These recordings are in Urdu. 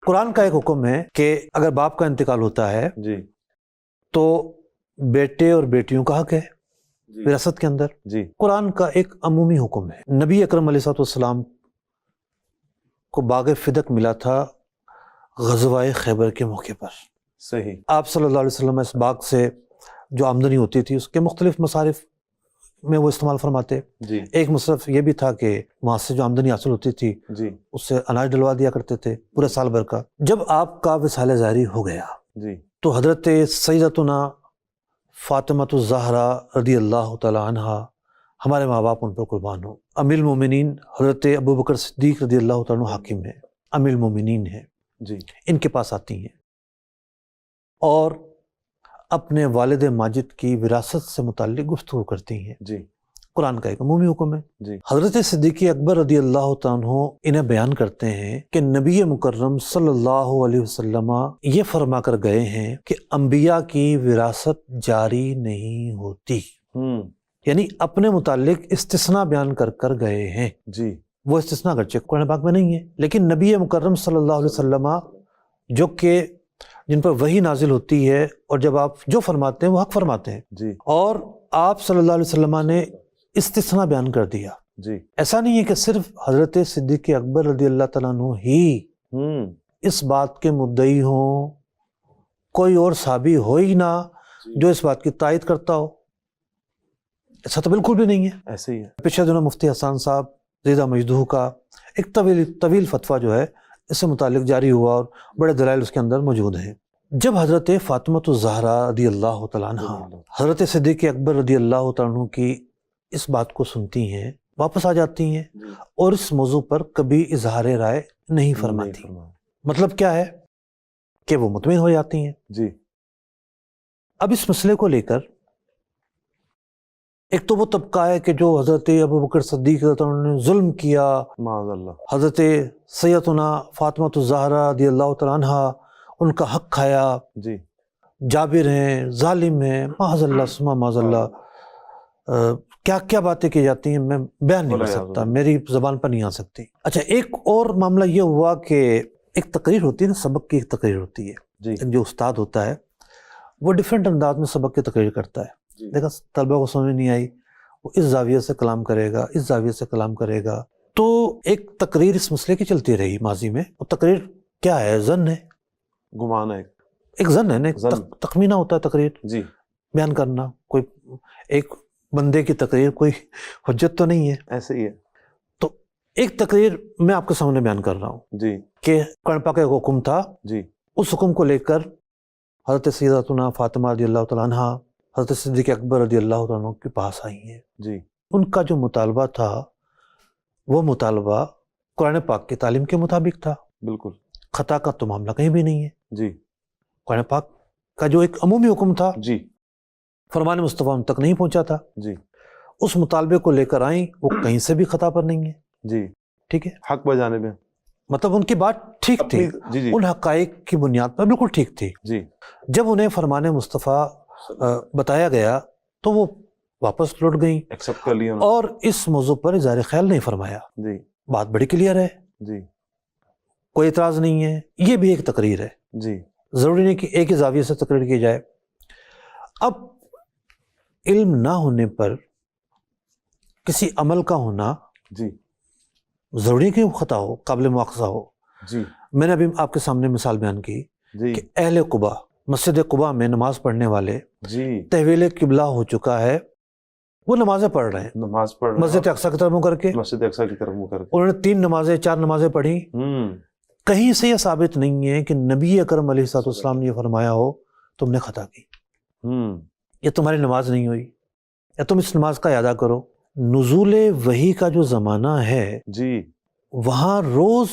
قرآن کا ایک حکم ہے کہ اگر باپ کا انتقال ہوتا ہے جی تو بیٹے اور بیٹیوں کا حق ہے وراثت کے اندر. جی قرآن کا ایک عمومی حکم ہے. نبی اکرم علیہ السلام کو باغ فدق ملا تھا غزوہ خیبر کے موقع پر. صحیح. آپ صلی اللہ علیہ وسلم اس باغ سے جو آمدنی ہوتی تھی اس کے مختلف مصارف میں وہ استعمال فرماتے. جی ایک مصرف یہ بھی تھا کہ وہاں سے جو آمدنی حاصل ہوتی تھی جی اس سے اناج ڈلوا دیا کرتے تھے پورے سال بھر کا. جب آپ کا وصال ظاہری ہو گیا جی تو حضرت سیدتنا فاطمۃ الزہرا رضی اللہ تعالی عنہا، ہمارے ماں باپ ان پر قربان ہو، امیر المومنین حضرت ابو بکر صدیق رضی اللہ تعالیٰ عنہ حاکم ہے، امیر المومنین ہیں، جی ان کے پاس آتی ہیں اور اپنے والد ماجد کی وراثت سے متعلق گفتگو کرتی ہیں. جی قرآن کا ایک عمومی حکم ہے. جی حضرت صدیق اکبر رضی اللہ تعالیٰ عنہ انہیں بیان کرتے ہیں کہ نبی مکرم صلی اللہ علیہ وسلم یہ فرما کر گئے ہیں کہ انبیاء کی وراثت جاری نہیں ہوتی. یعنی اپنے متعلق استثناء بیان کر کر گئے ہیں. جی وہ استثناء اگرچہ قرآن پاک میں نہیں ہے لیکن نبی مکرم صلی اللہ علیہ وسلم جو کہ جن پر وحی نازل ہوتی ہے اور جب آپ جو فرماتے ہیں وہ حق فرماتے ہیں، جی اور آپ صلی اللہ علیہ وسلم نے استثناء بیان کر دیا. جی ایسا نہیں ہے کہ صرف حضرت صدیق اکبر رضی اللہ تعالیٰ عنہ ہی اس بات کے مدعی ہوں، کوئی اور صحابی ہو ہی نہ جو اس بات کی تائید کرتا ہو. ایسا تو بالکل بھی نہیں ہے. ایسے ہی ہے. پچھلے دنوں مفتی حسان صاحب زیدہ مجدوح کا ایک طویل فتویٰ جو ہے اس سے متعلق جاری ہوا اور بڑے دلائل اس کے اندر موجود ہیں. جب حضرت فاطمۃ الزہرا رضی اللہ تعالیٰ عنہ حضرت صدیق اکبر رضی اللہ تعالیٰ عنہ کی اس بات کو سنتی ہیں، واپس آ جاتی ہیں اور اس موضوع پر کبھی اظہار رائے نہیں فرماتی. مطلب کیا ہے کہ وہ مطمئن ہو جاتی ہیں. جی اب اس مسئلے کو لے کر ایک تو وہ طبقہ ہے کہ جو حضرت ابو بکر صدیق رضی اللہ عنہ نے ظلم کیا، معاذ اللہ، حضرت سیدتنا فاطمۃ الزہرا رضی اللہ تعالیٰ عنہ ان کا حق کھایا، جی جابر ہیں، ظالم ہیں، معاذ اللہ ثم معاذ اللہ. کیا کیا باتیں کی جاتی ہیں میں بیان نہیں کر سکتا، میری زبان پر نہیں آ سکتی. اچھا، ایک اور معاملہ یہ ہوا کہ ایک تقریر ہوتی ہے نا، سبق کی ایک تقریر ہوتی ہے. جی جو استاد ہوتا ہے وہ ڈیفرنٹ انداز میں سبق کی تقریر کرتا ہے. دیکھا طلبہ کو سمجھ نہیں آئی، وہ اس زاویے سے کلام کرے گا، اس زاویے سے کلام کرے گا. تو ایک تقریر اس مسئلے کی چلتی رہی ماضی میں. وہ تقریر کیا ہے؟ ظن ہے، گمان ہے، ایک ظن ہے نا، تخمینہ ہوتا ہے تقریر جی بیان کرنا. کوئی ایک بندے کی تقریر کوئی حجت تو نہیں ہے. ایسے ہی ہے. تو ایک تقریر میں آپ کے سامنے بیان کر رہا ہوں جی کہ قرآن پاک کا ایک حکم تھا، جی اس حکم کو لے کر حضرت سیدتنا فاطمہ رضی اللہ تعالیٰ عنہ حضرت صدیق اکبر رضی اللہ تعالیٰ عنہ کے پاس آئی ہیں. جی ان کا جو مطالبہ تھا وہ مطالبہ قرآن پاک کی تعلیم کے مطابق تھا. بالکل. خطا کا تو معاملہ کہیں بھی نہیں ہے. جی قرآن پاک کا جو ایک عمومی حکم تھا جی فرمان مصطفیٰ ان تک نہیں پہنچا تھا. جی اس مطالبے کو لے کر آئیں، وہ کہیں سے بھی خطا پر نہیں ہے. جی ٹھیک ہے، حق بجانے میں مطلب ان کی بات ٹھیک تھی، جی جی ان حقائق کی بنیاد پر بالکل ٹھیک تھی. جی جب انہیں فرمان مصطفیٰ بتایا گیا تو وہ واپس لوٹ گئیں ایکسپٹ کر لیا اور اس موضوع پر اظہار خیال نہیں فرمایا. جی بات بڑی کلیئر ہے، جی کوئی اعتراض نہیں ہے. یہ بھی ایک تقریر ہے، جی ضروری نہیں کہ ایک ہی زاویے سے تقریر کی جائے. اب علم نہ ہونے پر کسی عمل کا ہونا جی ضروری نہیں کہ وہ خطا ہو، قابل مواخذہ ہو. جی میں نے ابھی آپ کے سامنے مثال بیان کی جی کہ اہل قبا، مسجد قبا میں نماز پڑھنے والے جی تحویل قبلہ ہو چکا ہے، وہ نمازیں پڑھ رہے ہیں نماز پڑھ مسجد اقصی کی طرف منہ کر کے. مسجد اقصی کی طرف منہ کر کے انہوں نے 3 نمازیں 4 نمازیں پڑھی. کہیں سے یہ ثابت نہیں ہے کہ نبی اکرم علیہ الصلوۃ والسلام نے یہ فرمایا ہو تم نے خطا کی، یہ تمہاری نماز نہیں ہوئی، یا تم اس نماز کا اعادہ کرو. نزول وحی کا جو زمانہ ہے جی وہاں روز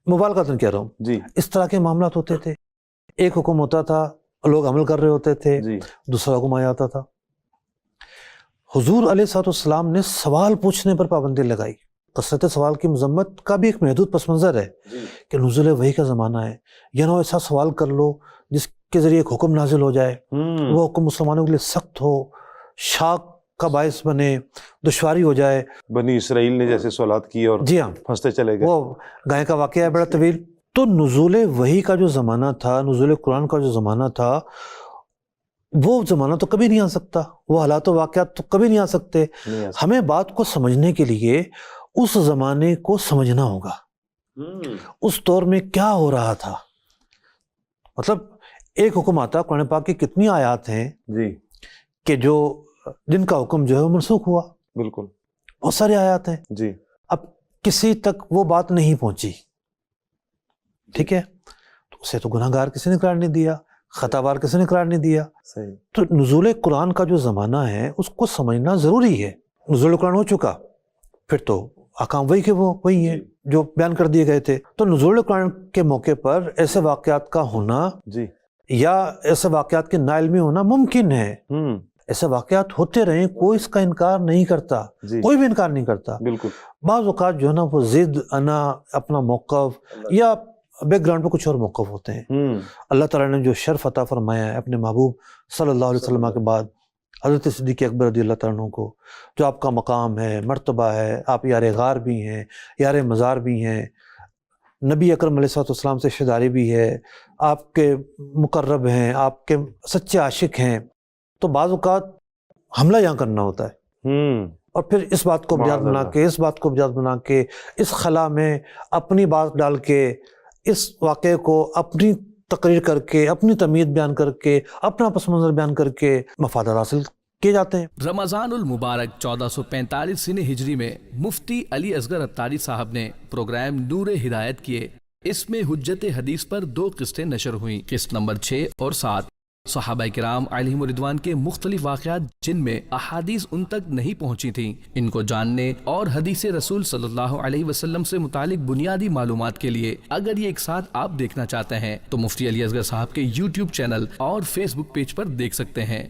مبالغتاً کہہ رہا ہوں جی اس طرح کے معاملات ہوتے تھے. ایک حکم ہوتا تھا، لوگ عمل کر رہے ہوتے تھے، جی دوسرا حکم آ جاتا تھا. حضور علیہ الصلوۃ والسلام نے سوال پوچھنے پر پابندی لگائی. کثرت سوال کی مذمت کا بھی ایک محدود پس منظر ہے کہ نزول وحی کا زمانہ ہے، یا نہ ایسا سوال کر لو جس کے ذریعے ایک حکم نازل ہو جائے، وہ حکم مسلمانوں کے لیے سخت ہو، شاک کا باعث بنے، دشواری ہو جائے. بنی اسرائیل نے جیسے سوالات کی اور جی ہاں، پھنستے چلے گئے. وہ گائے کا واقعہ ہے بڑا طویل، تو نزول وحی کا جو زمانہ تھا، نزول قرآن کا جو زمانہ تھا، وہ زمانہ تو کبھی نہیں آ سکتا، وہ حالات و واقعات تو کبھی نہیں آ سکتے۔ نہیں ایسا۔ ہمیں بات کو سمجھنے کے لیے اس زمانے کو سمجھنا ہوگا، اس دور میں کیا ہو رہا تھا۔ مطلب ایک حکم آتا، قرآن پاک کی کتنی آیات ہیں جی کہ جن کا حکم جو ہے وہ منسوخ ہوا، بالکل بہت سارے آیات ہیں، جی اب کسی تک وہ بات نہیں پہنچی، ٹھیک ہے، تو اسے تو گناہ گار کسی نے قرار نہیں دیا، خطا بار کسی نے قرار نہیں دیا۔ صحیح۔ تو نزول قرآن کا جو زمانہ ہے اس کو سمجھنا ضروری ہے۔ نزول قرآن ہو چکا، پھر تو احکام وہی کے وہ وہی ہیں جو بیان کر دیے گئے تھے۔ تو نزول قرآن کے موقع پر ایسے واقعات کا ہونا جی یا ایسے واقعات کے ناعلمی ہونا ممکن ہے۔ ایسے واقعات ہوتے رہیں، کوئی اس کا انکار نہیں کرتا، جی کوئی بھی انکار نہیں کرتا۔ بالکل۔ بعض اوقات جو ہے نا وہ ضد، انا، اپنا موقف یا بیک گراؤنڈ پہ کچھ اور موقف ہوتے ہیں۔ اللہ تعالیٰ نے جو شرف عطا فرمایا ہے اپنے محبوب صلی اللہ علیہ وسلم کے بعد حضرت صدیق اکبر رضی اللہ تعالیٰ عنہ کو، جو آپ کا مقام ہے، مرتبہ ہے، آپ یار غار بھی ہیں، یار مزار بھی ہیں، نبی اکرم علیہ السلام سے شداری بھی ہے، آپ کے مقرب ہیں، آپ کے سچے عاشق ہیں، تو بعض اوقات حملہ یہاں کرنا ہوتا ہے، اور پھر اس بات کو بنیاد بنا کے، اس بات کو بنیاد بنا کے، اس خلا میں اپنی بات ڈال کے، اس واقعے کو اپنی تقریر کر کے، اپنی تمید بیان کر کے، اپنا پس منظر بیان کر کے مفادات حاصل کیے جاتے ہیں۔ رمضان المبارک 1445 ہجری میں مفتی علی اصغر عطاری صاحب نے پروگرام نور ہدایت کیے۔ اس میں حجت حدیث پر 2 قسطیں نشر ہوئیں، قسط نمبر 6 اور 7۔ صحابہ کرام علیہم رضوان کے مختلف واقعات جن میں احادیث ان تک نہیں پہنچی تھیں، ان کو جاننے اور حدیث رسول صلی اللہ علیہ وسلم سے متعلق بنیادی معلومات کے لیے اگر یہ ایک ساتھ آپ دیکھنا چاہتے ہیں تو مفتی علی اصغر صاحب کے YouTube چینل اور Facebook پیج پر دیکھ سکتے ہیں۔